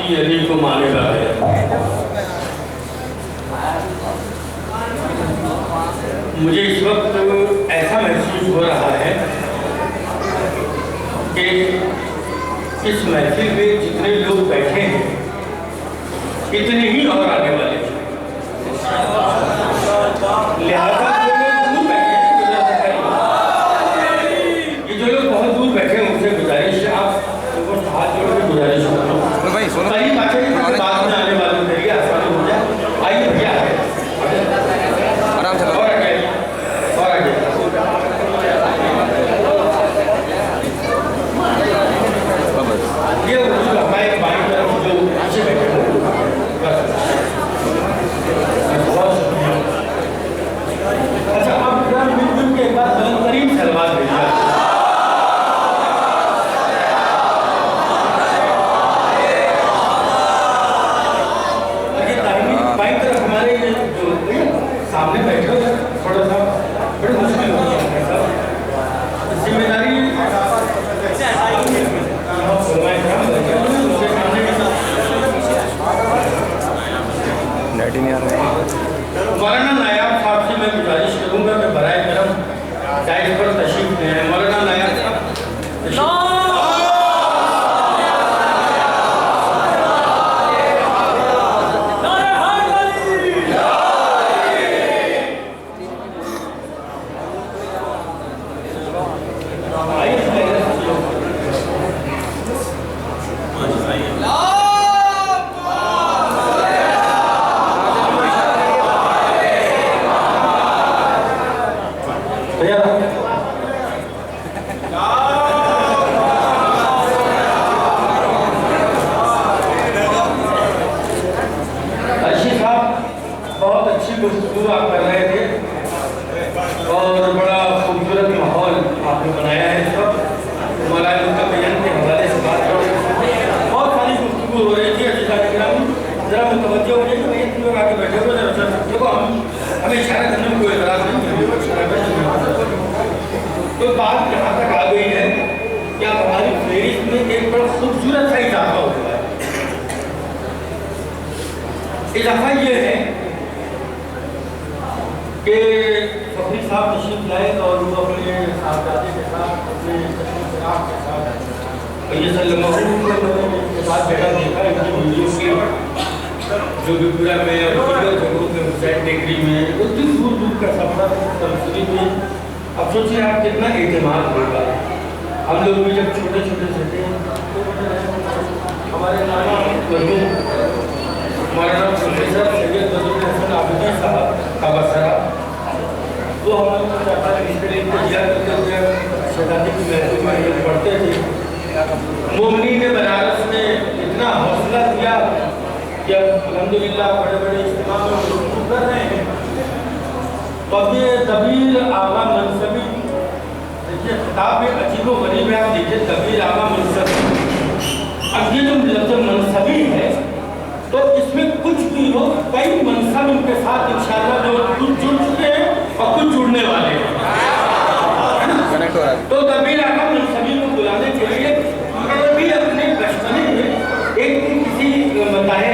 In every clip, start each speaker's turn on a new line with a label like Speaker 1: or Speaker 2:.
Speaker 1: की अली को मानेगा है। मुझे इस वक्त ऐसा महसूस हो रहा है कि इस महफिल में जितने लोग बैठे हैं इतने ही और आने वाले हैं। लिहाजा जो लोग बहुत दूर बैठे हैं उनसे गुजारिश है, आप उनको हाथ जोड़ के गुजारिश करो सही बातें बाद में आने वालों के लिए आसानी हो जाए। आइए भैया
Speaker 2: आराम से
Speaker 1: और आगे और आगे ये हमारे बाई तरफ जो पीछे बैठे हैं अच्छा अब मिलजुल के बाद करीब सलवार भेजा सामने बैठे हो थोड़ा सा बड़ी मुश्किल होती है जिम्मेदारी मौलाना नायाब साहब से मैं गुजारिश करूंगा कि बराए करम डाइस पर तशरीफ ले आए। मौलाना नायाब साहब इजाफा ये है कि फकीर साहब तशरीफ लाए और वो अपने साहबजादे के साथ अपने के साथ ये के साथ बैठा देखा इनकी वीडियो के जो विपुरा में जगहों में हुसैन टेकरी में उस दिन दूर दूर का सफर तमसीली में अब सोचिए आप कितना एतमाद होगा। हम लोग भी जब छोटे छोटे थे हमारे नाना हमारा नाम प्रोफेसर सैयद बदरुल हसन आबिदी साहब का बसरा वो हम लोग इसके लिए तैयार करते हुए शहजादी की महफिल में हम पढ़ते थे। मोमनी ने बनारस में इतना हौसला दिया कि अल्हम्दुलिल्लाह बड़े बड़े इज्तिमा में गुफ्तगू कर रहे हैं। तो अब ये दबीर आगा मनसबी देखिए किताब में अजीब व गरीब है। आप देखिए दबीर आगा मनसबी, अब ये जो लफ्ज़ मनसबी है तो इसमें कुछ भी हो कई मनसब इनके साथ इंशाअल्लाह जो कुछ जुड़ चुके हैं और कुछ जुड़ने वाले हैं तो दबीर आगा मनसबी को बुलाने के लिए भी अपने बचपने में एक दिन किसी बताए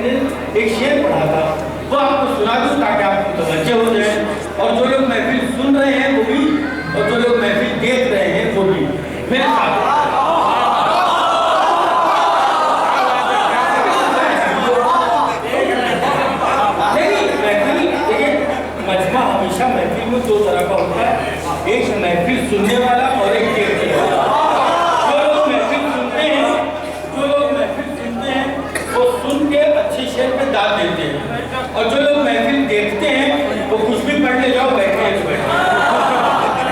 Speaker 1: ने एक शेर पढ़ा था वो आपको सुना दूं ताकि आपको तवज्जो हो जाए और जो लोग महफिल सुन रहे हैं वो भी और जो लोग महफिल देख रहे हैं वो भी मेरे साथ। हमेशा महफिल में दो तरह का होता है, एक महफिल सुनने वाला और एक देखने वाला। जो लोग महफिल सुनते हैं वो सुन के अच्छे शेर पे दाद देते हैं और जो लोग महफिल देखते हैं वो कुछ भी पढ़ ले जाओ बैठे हैं तो बैठे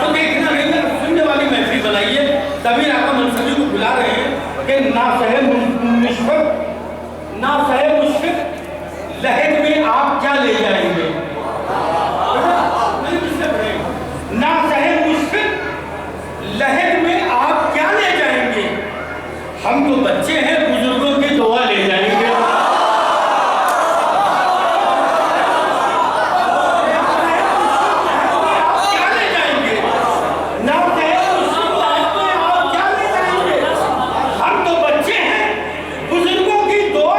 Speaker 1: तो देखना नहीं है सुनने वाली महफिल बनाइए। तभी आका मनसबी को बुला रहे हैं कि ना सहे मुश्किल लहद में आप क्या ले जाएंगे, ना सहे मुश्किल लहद में आप क्या ले जाएंगे, हम तो बच्चे हैं बुजुर्गों की दुआ ले जाएंगे। क्या ले जाएंगे, ना सहे मुश्किल लहद में आप क्या ले जाएंगे, हम तो बच्चे हैं बुजुर्गों की दुआ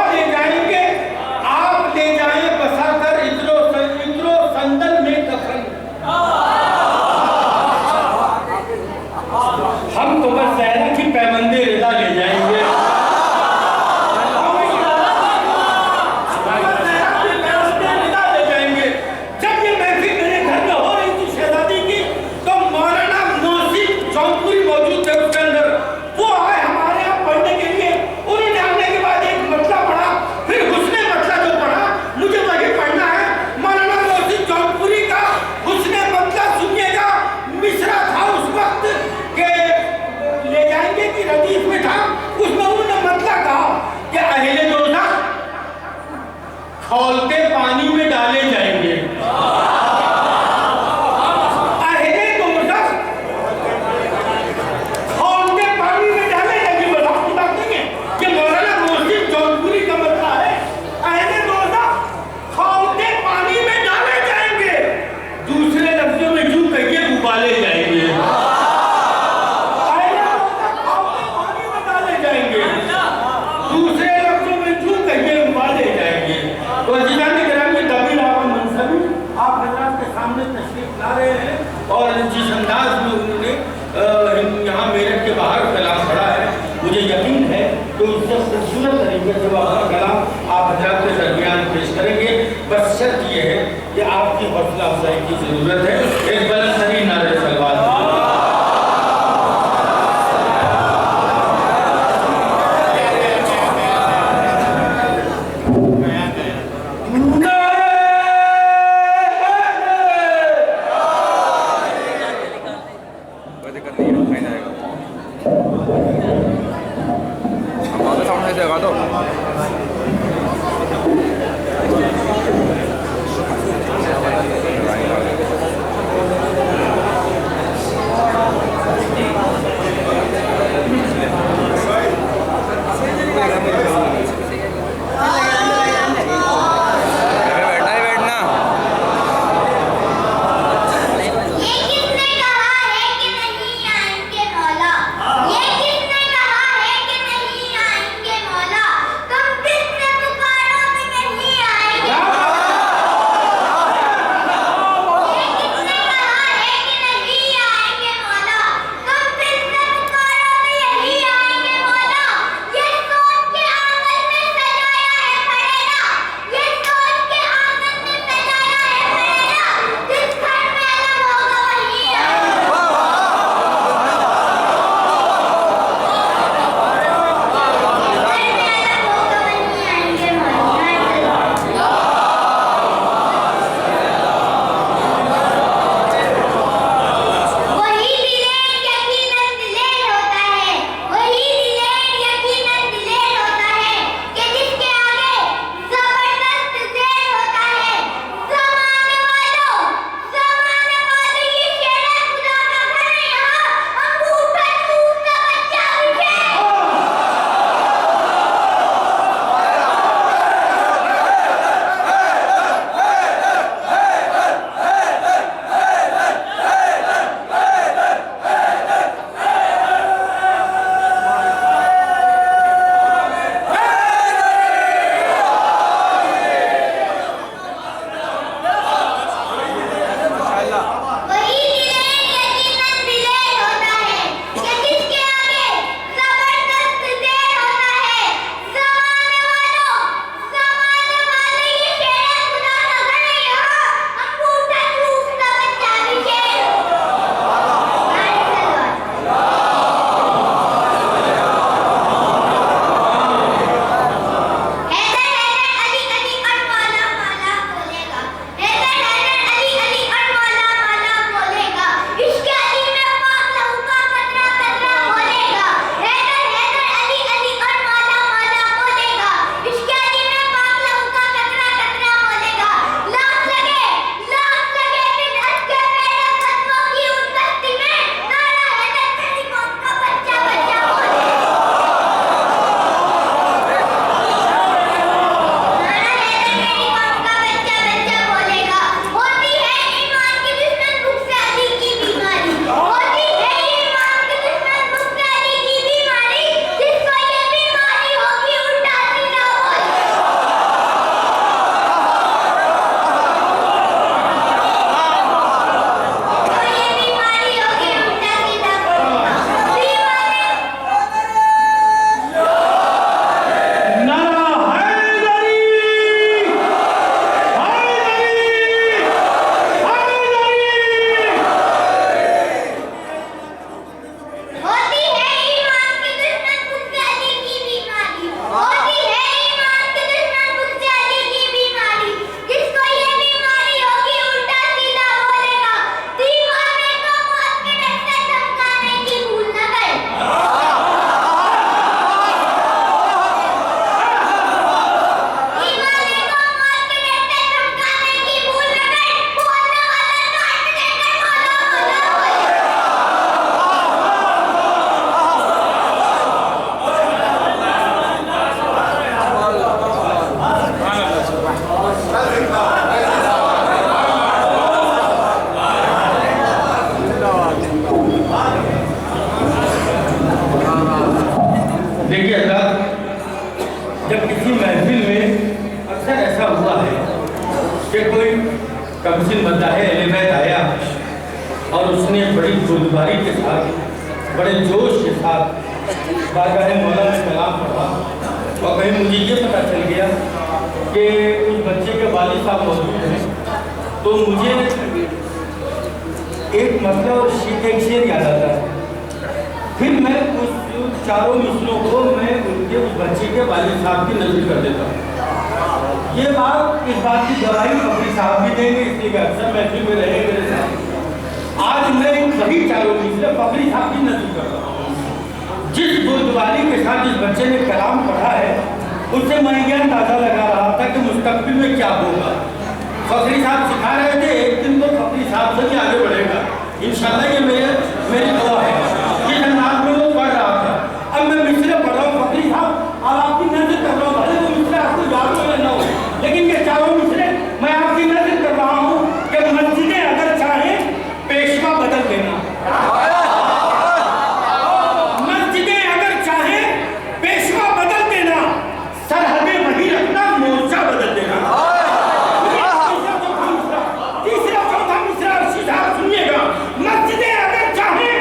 Speaker 1: दूसरे लफ्जों में जो कहिए वाले जाएंगे। तो अजीज़ान गिरामी कबीर और मनसबी आप हजरात के सामने तशरीफ ला रहे हैं और जिस अंदाज में उन्होंने यहाँ मेरठ के बाहर कलाम पढ़ा है, मुझे यकीन है कि उससे खूबसूरत तरीके से वह अपना कलाम आप हजरात के दरमियान पेश करेंगे। बस शर्त यह है कि आपकी हौसला अफजाई की जरूरत है। एक बुलंद तरीन नारे सलवात।
Speaker 2: ये किसने कहा है कि नहीं आएंगे मौला? तुम किसने
Speaker 1: जब किसी महफिल में अक्सर ऐसा हुआ है कि कोई कमसिन बंदा है एलिमेंट आया और उसने बड़ी गुरुद्वारी के साथ बड़े जोश के साथ बारगाह मौला में कलाम पढ़ा और कहीं मुझे ये पता चल गया कि उस बच्चे के वालिद साहब मौजूद हैं, तो मुझे एक मसला और एक शेर याद आता है। फिर मैं उस चारों मिसलों को मैं उनके उस बच्चे के वालिद साहब की नजर कर देता हूँ। ये बात इस बात की गवाही फकरी साहब भी देंगे, इसलिए अक्सर महफिल में रहे मेरे साथ। आज मैं वही चारों मिसले फकरी साहब की नजर कर रहा हूँ। जिस गुरुद्वारी के साथ जिस बच्चे ने कलाम पढ़ा है उससे मैं ये अंदाजा लगा रहा था कि मुस्तकबिल में क्या होगा। फकरी साहब सिखा रहे थे, एक दिन तो फकरी साहब से भी आगे बढ़ेगा इंशाल्लाह, ये मेरी दुआ है। जिस अंदाज में वो पढ़ रहा था, अब मैं मिसरे पढ़ रहा हूँ फकरी साहब, अब आपकी नजर कर रहा हूँ, भले वो मिसरे आपको याद हो या ना हो, लेकिन ये चारों मिसरे मैं आपकी नजर कर रहा हूँ कि मस्जिदें अगर चाहें पेशवा बदल देना, मस्जिदें अगर चाहें पेशवा बदल देना, सरहदें वही रखना, मोर्चा बदल देना। तीसरा चौथा मिसरा सुनिएगा, मस्जिदें अगर चाहें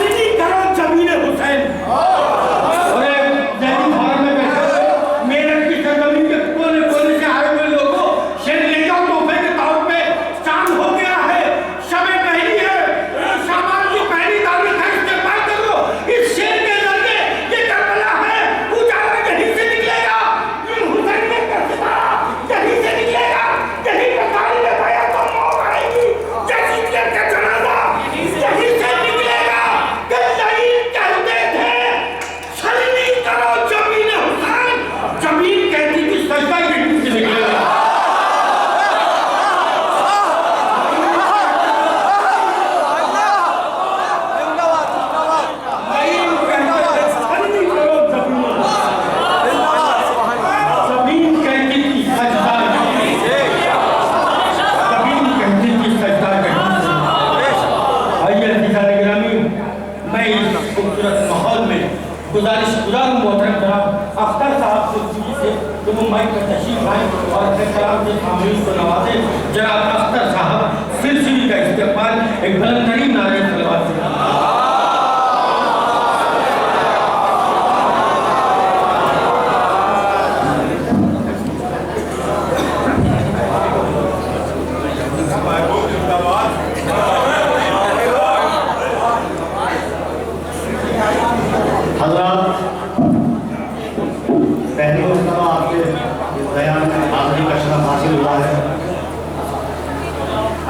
Speaker 1: सल्ली करो जमीन हुसैन। और जैदी फार्म में बैठे हुए मेरठ की सरजमीन के कोने कोने से आए हुए लोगों, शेर ले जाओ तोहफे के तौर पे। चांद हो गया है, शबे पहली है, शाबान की पहली तारीख है, इस्तेमाल कर लो। इस शेर के जरिए ये करबला है, उजाला यहीं से निकलेगा। हुसैन ने कसबा यहीं से निकलेगा, यहीं पे तारीख में पाया तो मौत आएगी। यहीं के जनाजा यहीं से निकलेगा। कल्लाई कहते थे सल्ली करो जमीन हुसैन, जमीन कहती थी सजदा यहीं से निकलेगा। गुजारिश गुजारूं मोहतरम जनाब अख्तर साहब से तो वो माइक पर तशरीफ आए और अपने कलाम से फामिलीज को नवाजे। जनाब अख्तर साहब सिलसिले का इस्तेमाल एक बुलंदतरीन नारे सलवात से।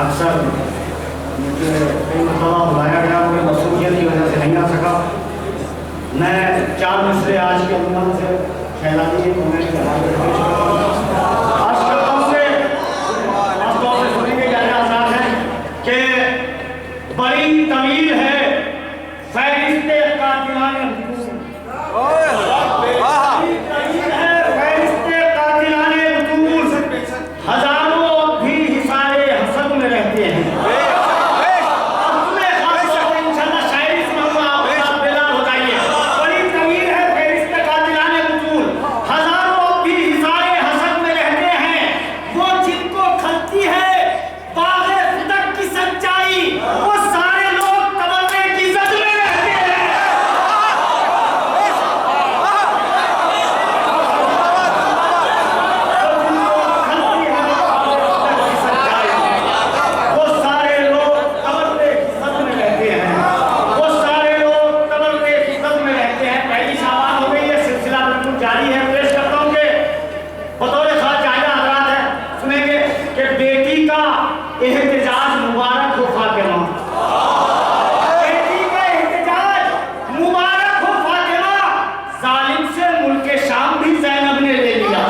Speaker 2: अक्सर मुझे कई मरतबा बुलाया गया, मुझे मसरूफियत की वजह से नहीं आ सका। मैं 4 मिसरे आज के अंदर से शहजादी के कमेंट के हवाले से पेश करता हूँ। आज के तौर से सुनेंगे क्या आसान है कि बड़ी तवील है फहरिस्ते कातिलाने हजारों भी हिसारे हसद में रहते हैं। इंशाल्लाह शायरी सुनाऊंगा, आप बेदार हो जाइए। बड़ी तवील है फहरिस्त कातिलाने बुतूल, हजारों भी हिसारे हसद में रहते हैं। वो जिनको खलती है बाग़े फिदक की सच्चाई, वो सारे लोग तमन्ने की जद में रहते हैं। एहतजाज मुबारक हो फातिमा, बेटी का एहतजाज मुबारक हो फातिमा। जालिम से मुल्के शाम भी ज़ैनब ने ले लिया।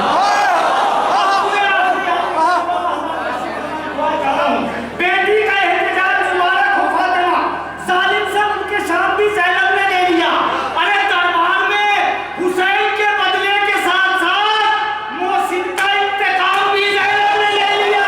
Speaker 2: बेटी का एहतजाज मुबारक हो फातिमा, जालिम से मुल्के शाम भी ज़ैनब ने ले लिया। अरे दरबार में हुसैन के बदले के साथ साथ मोहसिन का इंतकाम भी ज़ैनब ने ले लिया।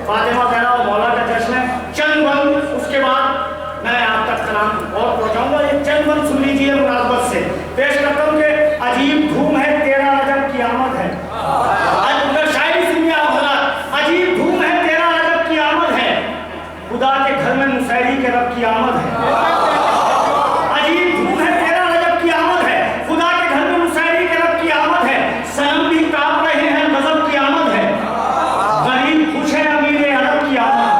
Speaker 2: फातिमा ज़हरा और मौला का जश्न है। चंद बंद उसके बाद मैं आप तक कलाम और पहुंचाऊंगा। ये चंद बंद सुन लीजिए मुनासबत से पेश करता हूँ कि अजीब धूम है 13 रजब की आमद है। अगर शायरी सुनिए आप हज़रात, अजीब धूम है 13 रजब की आमद है, खुदा के घर में मुसैरी के रब की आमद है। अजीब धूम है 13 रजब की आमद है, खुदा के घर में मुसैरी के रब की आमद है। सनम भी कांप रहे हैं, गजब की आमद है। गरीब खुश है, अमीर अरब की आमद है।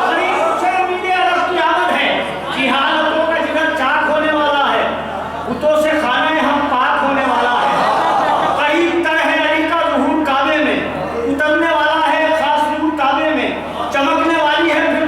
Speaker 2: गरीब खुश है, अमीर अरब की आमद है। जिहालतों का जिगर चाक होने वाला है, बुतों से खाने हम पाक होने वाला है। करीब तर है अली का ज़ुहूर काबे में, उतरने वाला है खास नूर काबे में। चमकने वाली है फिर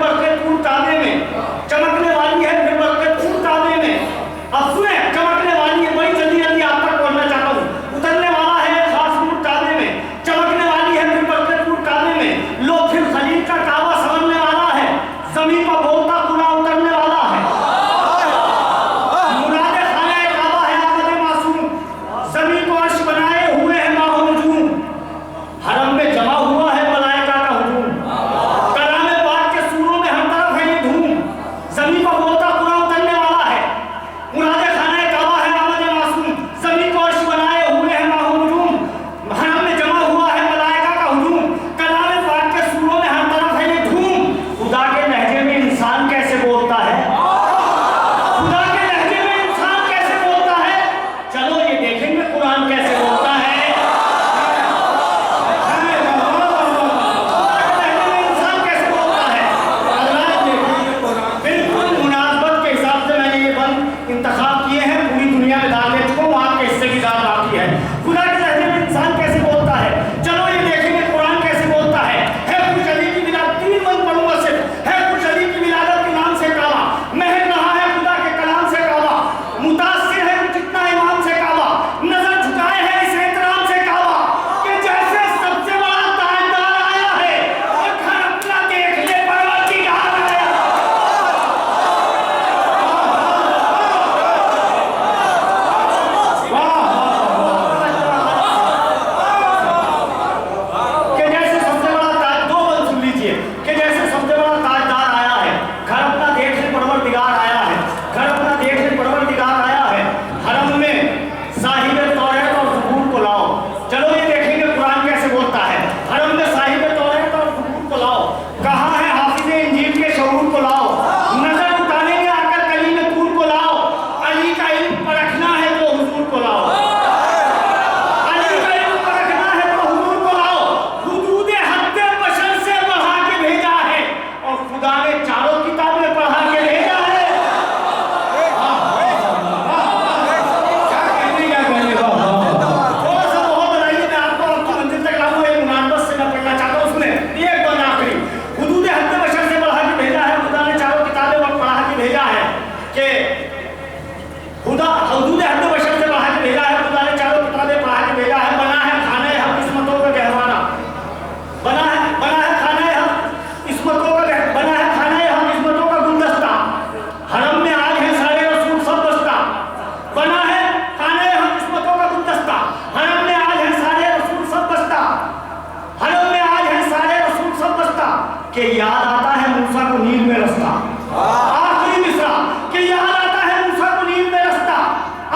Speaker 2: कि याद आता है मूसा को नील में रास्ता। आखिरी मिसरा कि याद आता है मूसा को नील में रास्ता।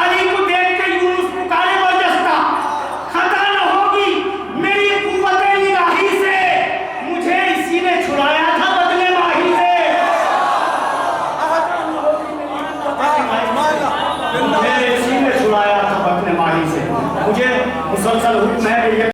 Speaker 2: अली को देख के यूनुस पुकारे बरजस्ता, खता न होगी मेरी कुव्वत निगाही से, मुझे इसी ने छुड़ाया था बदले माही से। मुझे इसी ने छुड़ाया था बदले माही से। मुझे मुसलसल हुक्म है कि